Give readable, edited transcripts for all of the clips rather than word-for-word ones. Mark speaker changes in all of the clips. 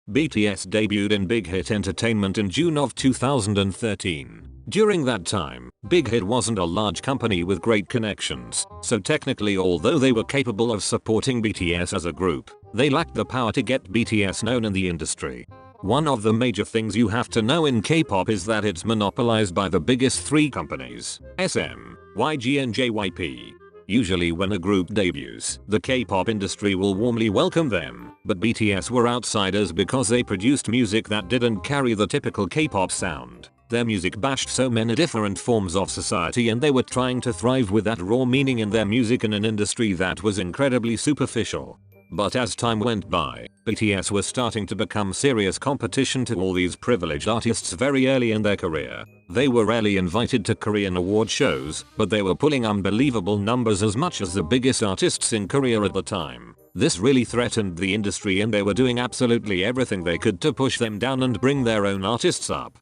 Speaker 1: BTS debuted in Big Hit Entertainment in June of 2013. During that time, Big Hit wasn't a large company with great connections, so technically although they were capable of supporting BTS as a group, they lacked the power to get BTS known in the industry. One of the major things you have to know in K-pop is that it's monopolized by the biggest three companies, SM, YG and JYP. Usually when a group debuts, the K-pop industry will warmly welcome them, but BTS were outsiders because they produced music that didn't carry the typical K-pop sound. Their music bashed so many different forms of society and they were trying to thrive with that raw meaning in their music in an industry that was incredibly superficial. But as time went by, BTS was starting to become serious competition to all these privileged artists very early in their career. They were rarely invited to Korean award shows, but they were pulling unbelievable numbers as much as the biggest artists in Korea at the time. This really threatened the industry and they were doing absolutely everything they could to push them down and bring their own artists up.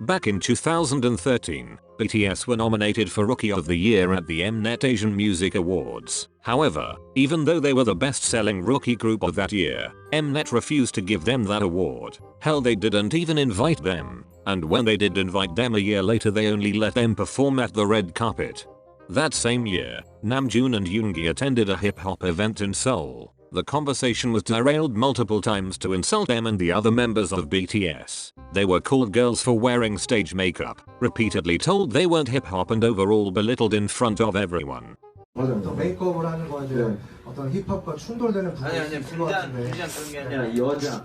Speaker 1: Back in 2013, BTS were nominated for Rookie of the Year at the Mnet Asian Music Awards. However, even though they were the best-selling rookie group of that year, Mnet refused to give them that award. Hell, they didn't even invite them. And when they did invite them a year later, they only let them perform at the red carpet. That same year, Namjoon and Yoongi attended a hip-hop event in Seoul. The conversation was derailed multiple times to insult them and the other members of BTS. They were called girls for wearing stage makeup, repeatedly told they weren't hip-hop and overall belittled in front of everyone.
Speaker 2: 맞아요. 메이크업을 하는 거 이제 어떤 힙합과 충돌되는 부분이 있을 것 같은데.
Speaker 3: 그런 게 아니라 여자.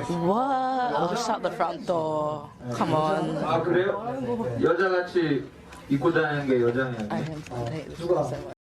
Speaker 4: What? Oh, shut the front door. Come on.
Speaker 3: 아 그래요? 여자같이 입고 다니는 게 여자냐?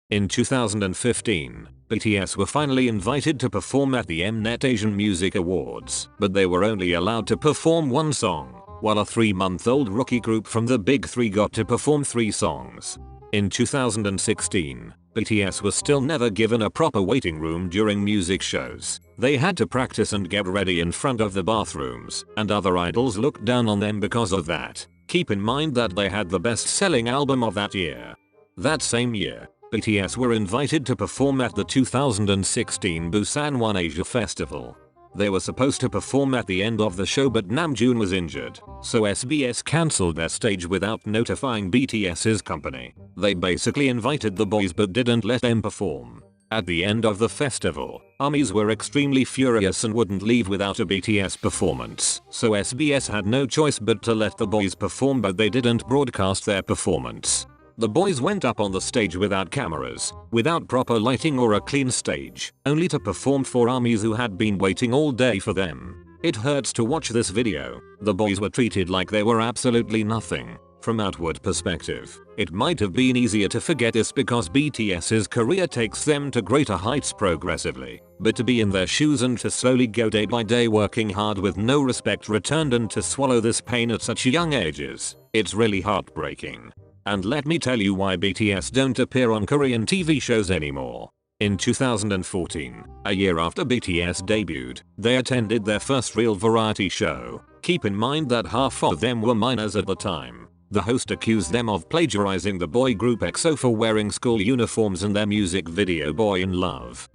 Speaker 1: In 2015, BTS were finally invited to perform at the Mnet Asian Music Awards, but they were only allowed to perform one song, while a 3-month-old rookie group from the Big Three got to perform 3 songs. In 2016, BTS was still never given a proper waiting room during music shows. They had to practice and get ready in front of the bathrooms, and other idols looked down on them because of that. Keep in mind that they had the best-selling album of that year. That same year, BTS were invited to perform at the 2016 Busan One Asia Festival. They were supposed to perform at the end of the show, but Namjoon was injured, so SBS cancelled their stage without notifying BTS's company. They basically invited the boys but didn't let them perform. At the end of the festival, ARMYs were extremely furious and wouldn't leave without a BTS performance, so SBS had no choice but to let the boys perform, but they didn't broadcast their performance. The boys went up on the stage without cameras, without proper lighting or a clean stage, only to perform for ARMYs who had been waiting all day for them. It hurts to watch this video. The boys were treated like they were absolutely nothing. From outward perspective, it might have been easier to forget this because BTS's career takes them to greater heights progressively, but to be in their shoes and to slowly go day by day working hard with no respect returned and to swallow this pain at such young ages, it's really heartbreaking. And let me tell you why BTS don't appear on Korean TV shows anymore. In 2014, a year after BTS debuted, they attended their first real variety show. Keep in mind that half of them were minors at the time. The host accused them of plagiarizing the boy group EXO for wearing school uniforms in their music video Boy in Love.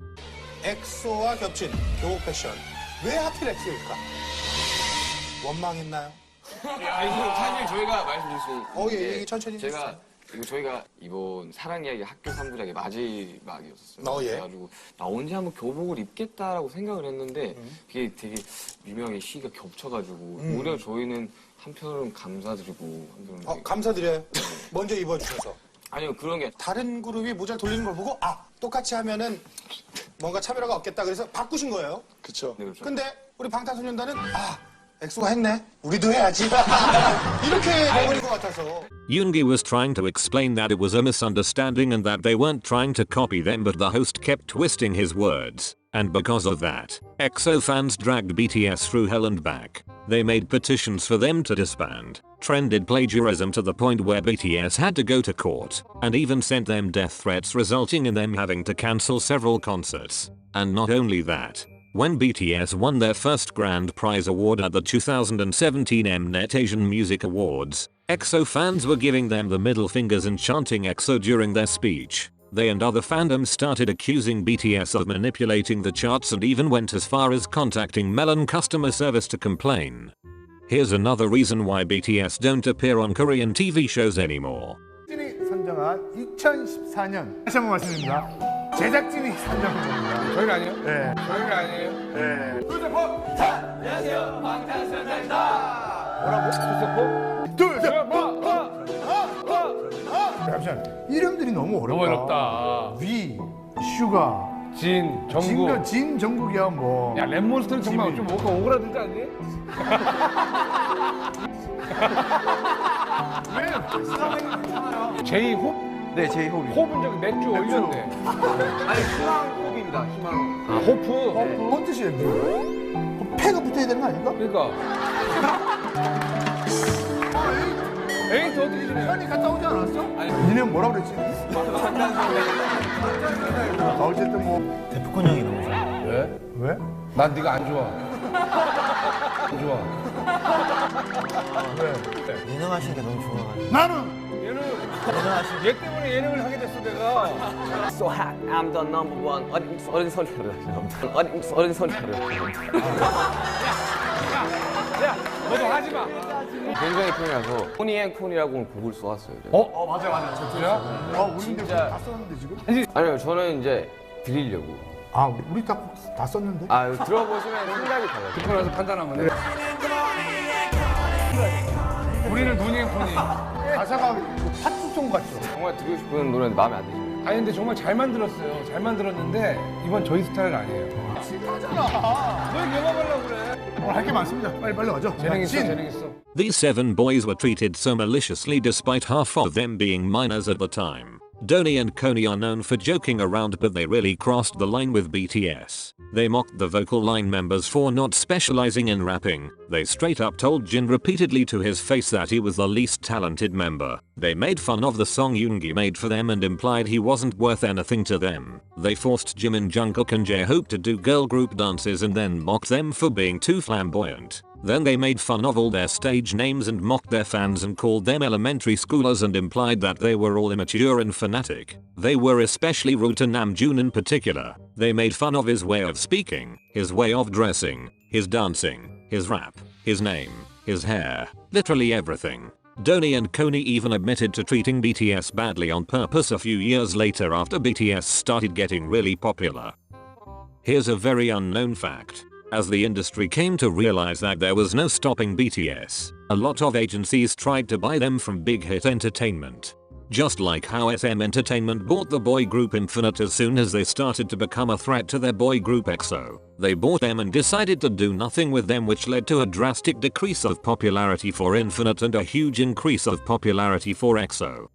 Speaker 5: 엑소와 겹친 교복 패션. 왜 하필 엑소일까? 원망했나요?
Speaker 6: 사실 저희가 말씀드릴 수 있는
Speaker 5: 얘기 천천히
Speaker 6: 저희가 이번 사랑 이야기 학교 3부작의 마지막이었어요.
Speaker 5: 예.
Speaker 6: 그래가지고 나 언제 한번 교복을 입겠다라고 생각을 했는데 그게 되게 미묘하게 시기가 겹쳐가지고 오히려 저희는 한편으로는 감사드리고 한편으로는
Speaker 5: 감사드려요. 먼저 입어주셔서.
Speaker 6: 아니요, 그런 게
Speaker 5: 다른 그룹이 모자를 돌리는 걸 보고 똑같이 하면은 뭔가 차별화가 없겠다 그래서 바꾸신 거예요.
Speaker 3: 그쵸.
Speaker 6: 네, 그렇죠.
Speaker 5: 근데 우리 방탄소년단은 엑소가 했네. 우리도 해야지. 이렇게 돼버린 것 같아서.
Speaker 1: Yoongi was trying to explain that it was a misunderstanding and that they weren't trying to copy them, but the host kept twisting his words. And because of that, EXO fans dragged BTS through hell and back. They made petitions for them to disband, trended plagiarism to the point where BTS had to go to court, and even sent them death threats resulting in them having to cancel several concerts. And not only that, when BTS won their first grand prize award at the 2017 Mnet Asian Music Awards, EXO fans were giving them the middle fingers and chanting EXO during their speech. They and other fandoms started accusing BTS of manipulating the charts and even went as far as contacting Melon customer service to complain. Here's another reason why BTS don't appear on Korean TV shows anymore.
Speaker 7: 제작진이 선정한 2014년 다시 한번 말씀드립니다. 제작진이 선정한 겁니다. 저희가 아니에요? 네. 저희가 아니에요? 네. 둘셋 포! 안녕하세요 방탄소년단입니다. 뭐라고? 둘셋 포! 잠시만 이름들이 너무 어렵다.
Speaker 8: 너무 어렵다.
Speaker 7: 위, 슈가,
Speaker 8: 진, 정국.
Speaker 7: 진, 정국이야 뭐.
Speaker 8: 야, 랩몬스터는 정말 좀 뭔가 오그라들지 않니?
Speaker 7: 왜?
Speaker 8: 제이홉?
Speaker 7: 네, 제이홉이.
Speaker 8: 호흡은 저기 맥주 올렸네.
Speaker 3: 아니 희망호흡입니다. 희망호흡.
Speaker 8: 아, 호프?
Speaker 7: 뭔 뜻이에요? 그럼 패가 붙어야 되는 거 아닌가?
Speaker 8: 그러니까. 에이트 어떻게 지내?
Speaker 7: 현이 갔다 오지 않았어? 니네 뭐라 그랬지? 어쨌든 뭐
Speaker 9: 데프콘 형이 너무 좋아.
Speaker 8: 왜?
Speaker 7: 왜?
Speaker 8: 난 네가 안 좋아. 안 좋아.
Speaker 7: 왜?
Speaker 9: 예능하시는 게 너무 좋아가지고.
Speaker 7: 나는
Speaker 8: 얘는 얘 때문에 예능을 하게 됐어 내가.
Speaker 6: So hot, I'm the number one. 어린 소리를 어린 소리를.
Speaker 8: 야, 너도 하지 마.
Speaker 6: 굉장히 팬이라서 코니앤콘이라고 곡을 써왔어요.
Speaker 8: 맞아. 저도야?
Speaker 7: 우리 진짜 다 썼는데 지금?
Speaker 6: 아니요, 저는 이제 드리려고.
Speaker 7: 아, 우리 다 썼는데?
Speaker 6: 아, 들어보시면 생각이 달라요.
Speaker 8: 듣고 나서 판단하면 돼. 우리는 눈이앤콘이.
Speaker 7: 가사가 팥죽송 같죠?
Speaker 6: 정말 드리고 싶은 노래는 마음에 안 드시네요.
Speaker 8: 아니 근데 정말 잘 만들었어요. 잘 만들었는데 이번 저희 스타일 아니에요.
Speaker 7: 하잖아.
Speaker 8: 너 영업하려고 그래.
Speaker 7: 오늘 할 게 많습니다. 빨리 가죠.
Speaker 8: 재능 있어, 재능 있어.
Speaker 1: These 7 boys were treated so maliciously despite half of them being minors at the time. Donnie and Coney are known for joking around, but they really crossed the line with BTS. They mocked the vocal line members for not specializing in rapping. They straight up told Jin repeatedly to his face that he was the least talented member. They made fun of the song Yoongi made for them and implied he wasn't worth anything to them. They forced Jimin, Jungkook and J-Hope to do girl group dances and then mocked them for being too flamboyant. Then they made fun of all their stage names and mocked their fans and called them elementary schoolers and implied that they were all immature and fanatic. They were especially rude to Namjoon in particular. They made fun of his way of speaking, his way of dressing, his dancing, his rap, his name, his hair, literally everything. Donnie and Coney even admitted to treating BTS badly on purpose a few years later after BTS started getting really popular. Here's a very unknown fact. As the industry came to realize that there was no stopping BTS, a lot of agencies tried to buy them from Big Hit Entertainment. Just like how SM Entertainment bought the boy group Infinite as soon as they started to become a threat to their boy group EXO. They bought them and decided to do nothing with them, which led to a drastic decrease of popularity for Infinite and a huge increase of popularity for EXO.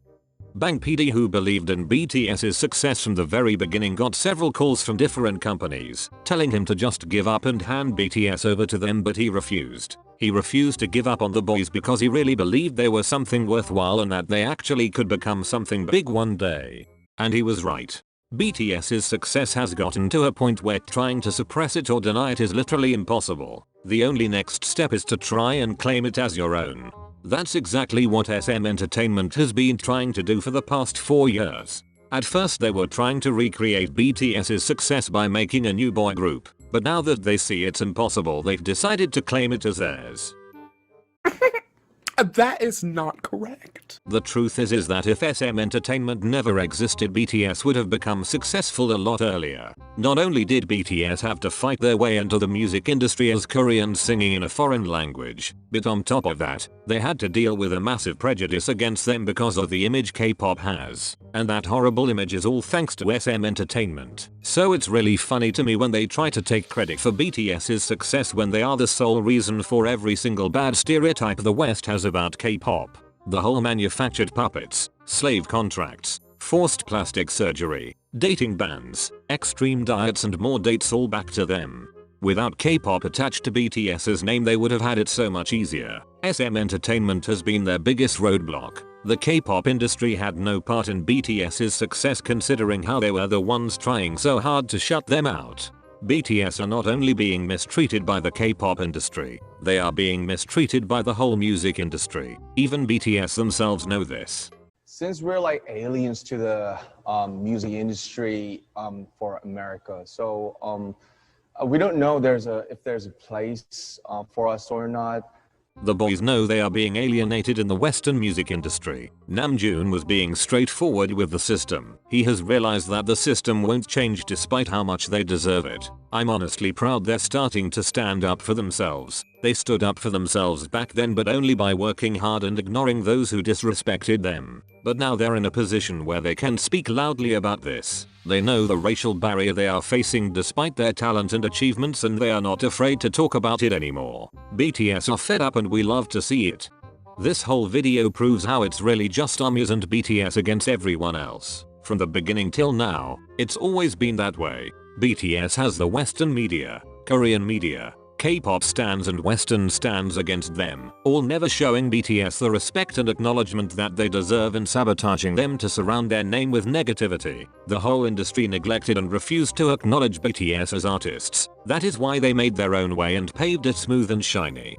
Speaker 1: Bang PD, who believed in BTS's success from the very beginning, got several calls from different companies, telling him to just give up and hand BTS over to them, but he refused. He refused to give up on the boys because he really believed they were something worthwhile and that they actually could become something big one day. And he was right. BTS's success has gotten to a point where trying to suppress it or deny it is literally impossible. The only next step is to try and claim it as your own. That's exactly what SM Entertainment has been trying to do for the past 4 years. At first they were trying to recreate BTS's success by making a new boy group, but now that they see it's impossible, they've decided to claim it as theirs.
Speaker 10: That is not correct.
Speaker 1: The truth is that if SM Entertainment never existed, BTS would have become successful a lot earlier. Not only did BTS have to fight their way into the music industry as Koreans singing in a foreign language, but on top of that, they had to deal with a massive prejudice against them because of the image K-pop has. And that horrible image is all thanks to SM Entertainment. So it's really funny to me when they try to take credit for BTS's success when they are the sole reason for every single bad stereotype the West has about K-pop. The whole manufactured puppets, slave contracts, forced plastic surgery, dating bans, extreme diets and more dates all back to them. Without K-pop attached to BTS's name, they would have had it so much easier. SM Entertainment has been their biggest roadblock. The K-pop industry had no part in BTS's success considering how they were the ones trying so hard to shut them out. BTS are not only being mistreated by the K-pop industry, they are being mistreated by the whole music industry. Even BTS themselves know this.
Speaker 11: since we're like aliens to the music industry for America, so we don't know if there's a place for us or not.
Speaker 1: The boys know they are being alienated in the Western music industry. Namjoon was being straightforward with the system. He has realized that the system won't change despite how much they deserve it. I'm honestly proud they're starting to stand up for themselves. They stood up for themselves back then, but only by working hard and ignoring those who disrespected them. But now they're in a position where they can speak loudly about this. They know the racial barrier they are facing despite their talent and achievements, and they are not afraid to talk about it anymore. BTS are fed up and we love to see it. This whole video proves how it's really just ARMYs and BTS against everyone else. From the beginning till now, it's always been that way. BTS has the Western media, Korean media, K-pop stans and Western stans against them, all never showing BTS the respect and acknowledgement that they deserve and sabotaging them to surround their name with negativity. The whole industry neglected and refused to acknowledge BTS as artists. That is why they made their own way and paved it smooth and shiny.